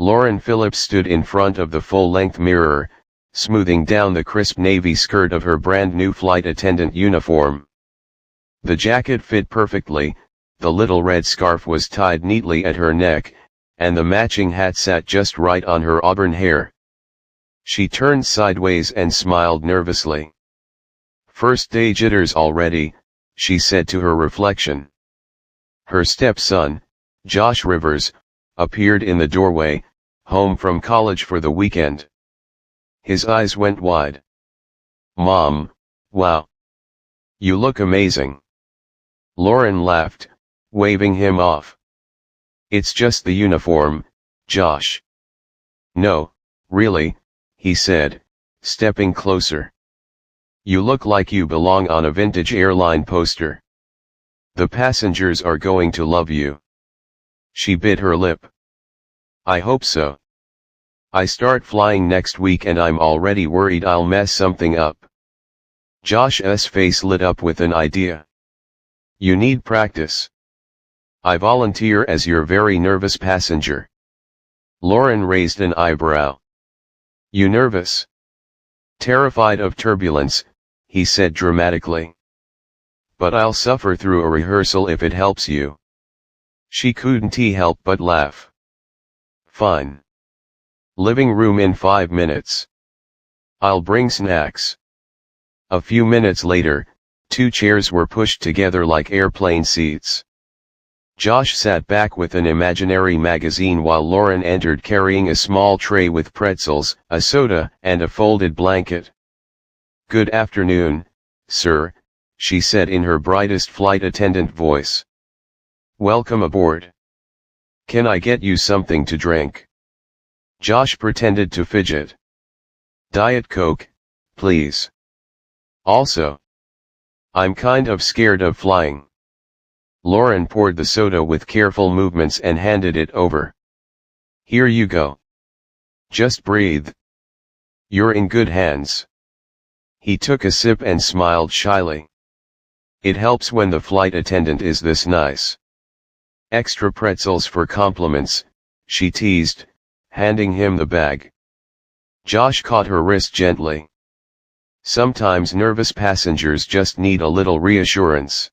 Luran Philips stood in front of the full-length mirror, smoothing down the crisp navy skirt of her brand-new flight attendant uniform. The jacket fit perfectly, the little red scarf was tied neatly at her neck, and the matching hat sat just right on her auburn hair. She turned sideways and smiled nervously. "First day jitters already," she said to her reflection. Her stepson, Josh Rivers, appeared in the doorway, home from college for the weekend. His eyes went wide. "Mom, wow. You look amazing." Luran laughed, waving him off. "It's just the uniform, Josh." "No, really," he said, stepping closer. "You look like you belong on a vintage airline poster. The passengers are going to love you." She bit her lip. "I hope so. I start flying next week and I'm already worried I'll mess something up." Josh's face lit up with an idea. "You need practice. I volunteer as your very nervous passenger." Luran raised an eyebrow. "You nervous?" "Terrified of turbulence," he said dramatically. "But I'll suffer through a rehearsal if it helps you." She couldn't help but laugh. "Fine. Living room in 5 minutes. I'll bring snacks." A few minutes later, 2 chairs were pushed together like airplane seats. Josh sat back with an imaginary magazine while Luran entered carrying a small tray with pretzels, a soda, and a folded blanket. "Good afternoon, sir," she said in her brightest flight attendant voice. "Welcome aboard. Can I get you something to drink?" Josh pretended to fidget. "Diet Coke, please. Also, I'm kind of scared of flying." Luran poured the soda with careful movements and handed it over. "Here you go. Just breathe. You're in good hands." He took a sip and smiled shyly. "It helps when the flight attendant is this nice." "Extra pretzels for compliments," she teased, handing him the bag. Josh caught her wrist gently. Sometimes nervous passengers just need a little reassurance.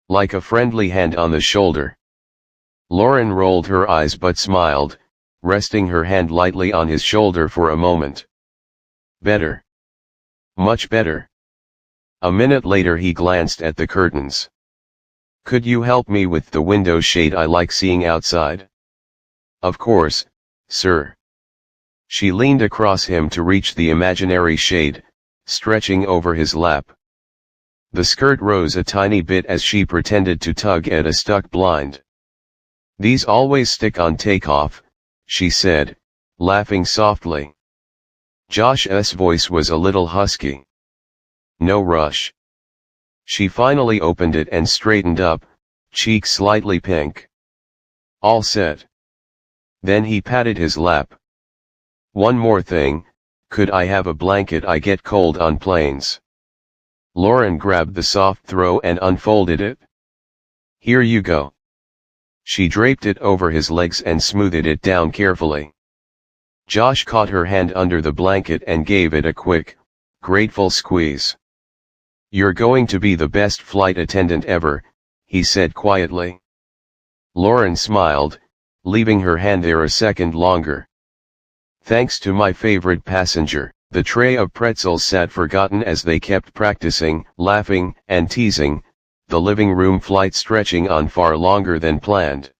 Like a friendly hand on the shoulder. Luran rolled her eyes but smiled, resting her hand lightly on his shoulder for a moment. "Better. Much better." A minute later he glanced at the curtains. "Could you help me with the window shade? I like seeing outside." "Of course, sir." She leaned across him to reach the imaginary shade, stretching over his lap. The skirt rose a tiny bit as she pretended to tug at a stuck blind. "These always stick on takeoff," she said, laughing softly. Josh's voice was a little husky. "No rush." She finally opened it and straightened up, cheeks slightly pink. "All set." Then he patted his lap. "One more thing, could I have a blanket? I get cold on planes." Luran grabbed the soft throw and unfolded it. "Here you go." She draped it over his legs and smoothed it down carefully. Josh caught her hand under the blanket and gave it a quick, grateful squeeze. "You're going to be the best flight attendant ever," he said quietly. Luran smiled, leaving her hand there a second longer. "Thanks to my favorite passenger." The tray of pretzels sat forgotten as they kept practicing, laughing, and teasing, the living room flight stretching on far longer than planned.